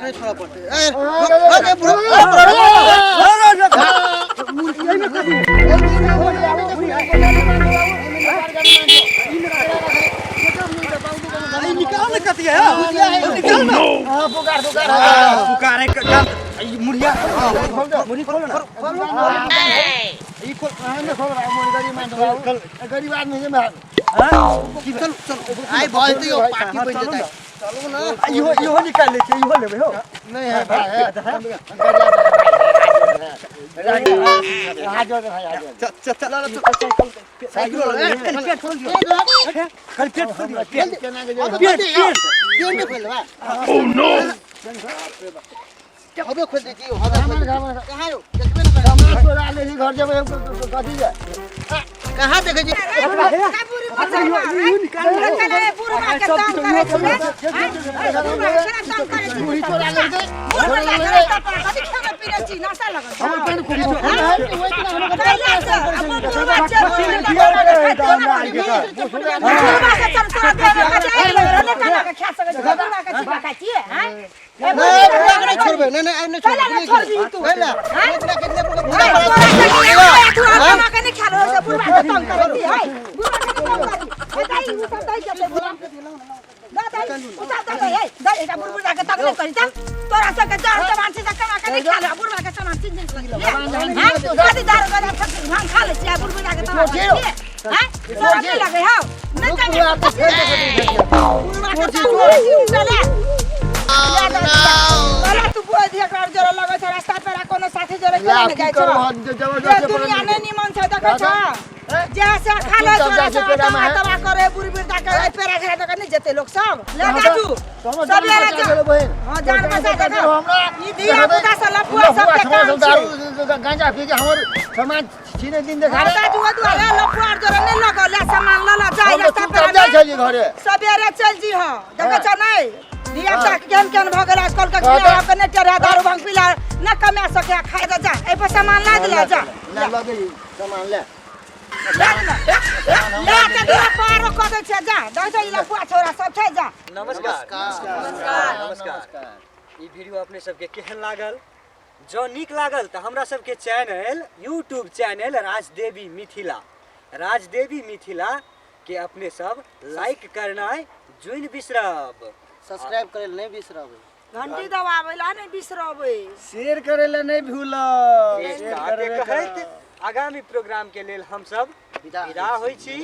के छोड़ा पड़ते ए निकाल ना कतिया निकाल ना हां पुकारे काम मुड़िया मुड़ी खोल ना ई खोल ना खोल मुड़ी गरीब आदमी है मैं हां चल चल आई बॉल तो पार्टी बन जाता है चलो ना यो निकाल ले यो लेबे हो नहीं है भाई आ जाओ भाई आ जाओ चल चल साइकिल पेट खोल दियो कल पेट खोल दियो पेट में खोल बा ओह नो अबे खोल दे दियो कहां हो देखबे ना सामान चोरा ले घर जब कथि जा कहां देखे जी पूरी पचाई निकाल पूरा के काम करे छी काम करे छी पूरी चोरा ले दे कथि खाना पीना छी नशा लगल हम पेन खोली ओइ छोड़बे नहीं नहीं नहीं छोड़ दी तू है ना इतना कितने पर बुरा के नहीं खेलो से बुरा के तंग करती है बुरा के तंग करती दाई उठा दाई जब बुरा दाई उठा दाई है दाई का बुरा के तंग नहीं करी त तोरा से के जान के मानसी से कमा के नहीं खेलो बुरा के सामान चीज नहीं हां कति दार गदा भांग खा ले छिया बुरा के तंग करती है हां तोरा नहीं लगे हां नहीं जाने बुरा के चले वाला तू बुआ दिया कर जरा लगे छ रास्ता पे कोनो साथी जरे के नहीं जाय छ दुनिया नहीं निमन छ देखे छ जैसे खाले छ तबा करे बुरी दा के पेरा घरे तक नहीं जेते लोग सब ले जा तू सब ले जा हां जान का साथ देखो हमरा ई दिया बुदा से लपुआ सब के काम दारू गांजा पी के हमर समाज छीने दिन देखा रे जुआ दुआ लपुआ जरे नहीं लगल सामान ल जाय रास्ता पे जा चली घरे सबेरे चल जी हां देखे छ नहीं दिया तक केन भगल आजकल का किया अपने चढ़ा दारू भांग पिला न कमा सके खाए जा ए पर सामान ला दिला जा ले लगे सामान ले ले के दिया पारो क दे छ जा दे दे इला पुआ छोरा सब छ जा नमस्कार ई वीडियो अपने सबके केहन लागल जो नीक लागल त हमरा सबके channel YouTube channel Rajdevi Mithila के अपने सब लाइक करना जुइन बिसरब सब्सक्राइब करे नहीं बिसरबे घंटी दबावेला नहीं बिसरबे शेयर करे ले नहीं भूलब कहत आगामी प्रोग्राम के लेल हम सब विदा होई छी